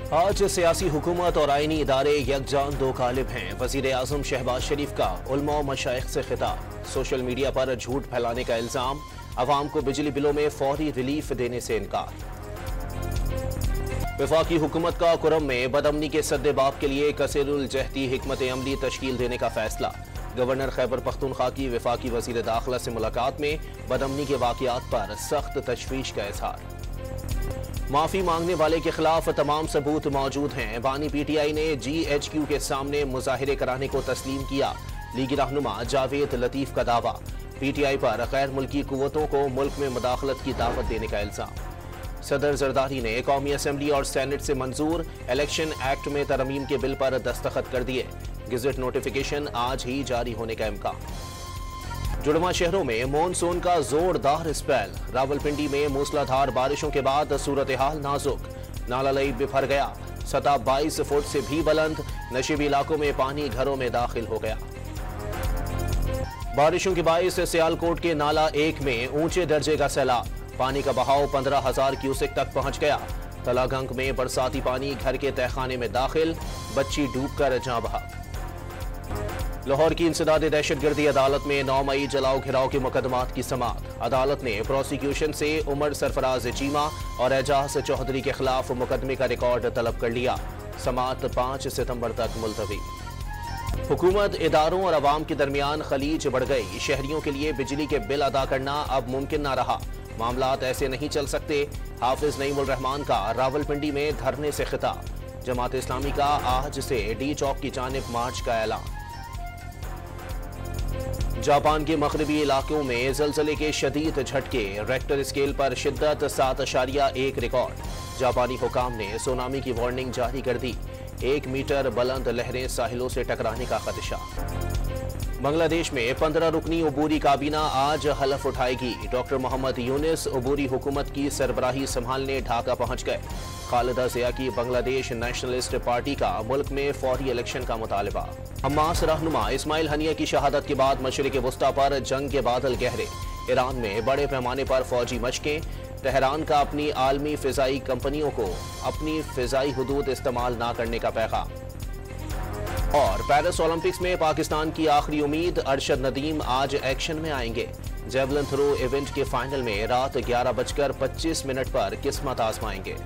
आज सियासी हुकूमत और आईनी इदारे यकजान दो कालिब हैं। वजीर आजम शहबाज शरीफ का उलमा और मशाइख से खिताब। सोशल मीडिया पर झूठ फैलाने का इल्जाम। अवाम को बिजली बिलों में फौरी रिलीफ देने से इनकार। वफाकी हुकूमत का कुरम में बदअमनी के सद्देबाब के लिए कसीरुल जहती हिकमत अमली तश्कील देने का फैसला। गवर्नर खैबर पख्तूनख्वा की वफाकी वजीर दाखिला से मुलाकात में बदअमनी के वाक़यात पर सख्त तशवीश का इजहार। माफी मांगने वाले के खिलाफ तमाम सबूत मौजूद हैं। बानी PTI ने GHQ के सामने मुजाहिरे कराने को तस्लीम किया। लीगी रहनुमा जावेद लतीफ का दावा। PTI पर गैर मुल्की कुव्वतों को मुल्क में मुदाखलत की दावत देने का इल्जाम। सदर जरदारी ने कौमी असम्बली और सेनेट से मंजूर इलेक्शन एक्ट में तरमीम के बिल पर दस्तखत कर दिए। गजट नोटिफिकेशन आज ही जारी होने का इम्कान। जुड़वा शहरों में मॉनसून का जोरदार स्पेल। रावलपिंडी में मूसलाधार बारिशों के बाद सूरत हाल नाजुक। नाला लई बिफर गया। सतह 22 फुट से भी बुलंद। नशीबी इलाकों में पानी घरों में दाखिल हो गया। बारिशों के बाइस सियालकोट के नाला 1 में ऊंचे दर्जे का सैलाब। पानी का बहाव 15,000 क्यूसेक तक पहुंच गया। तलागंग में बरसाती पानी घर के तहखाने में दाखिल। बच्ची डूबकर जाँ बहा। लाहौर की इंसदादे दहशतगर्दी अदालत में 9 मई जलाओ घिराव के मुकदमात की समाअत। अदालत ने प्रोसिक्यूशन से उमर सरफराज चीमा और एजाज चौधरी के खिलाफ मुकदमे का रिकॉर्ड तलब कर लिया। समाअत 5 सितंबर तक मुलतवी। हुकूमत, इदारों और अवाम के दरमियान खलीज बढ़ गई। शहरियों के लिए बिजली के बिल अदा करना अब मुमकिन न रहा। मामलात ऐसे नहीं चल सकते। हाफिज नईमुल रहमान का रावलपिंडी में धरने से खिताब। जमात इस्लामी का आज से डी चौक की जानिब मार्च का ऐलान। जापान के मगरबी इलाकों में ज़लज़ले के शदीद झटके। रेक्टर स्केल पर शिद्दत 7.1 रिकॉर्ड। जापानी हुकाम ने सुनामी की वार्निंग जारी कर दी। 1 मीटर बुलंद लहरें साहिलों से टकराने का खदशा। बांग्लादेश में 15 रुकनी अबूरी काबीना आज हलफ उठाएगी। डॉक्टर मोहम्मद यूनिस अबूरी हुकूमत की सरबराही संभालने ढाका पहुंच गए। खालिदा ज़िया की बांग्लादेश नेशनलिस्ट पार्टी का मुल्क में फौरी इलेक्शन का मुतालबा। हमास रहनुमा इस्माइल हनिया की शहादत के बाद मशरिक़ वुस्ता पर जंग के बादल गहरे। ईरान में बड़े पैमाने पर फौजी मशकें। तेहरान का अपनी आलमी फ़िज़ाई कंपनियों को अपनी फ़िज़ाई हुदूद इस्तेमाल न करने का पैगाम। और पेरिस ओलंपिक्स में पाकिस्तान की आखिरी उम्मीद अरशद नदीम आज एक्शन में आएंगे। जेवलिन थ्रो इवेंट के फाइनल में रात 11:25 पर किस्मत आजमाएंगे।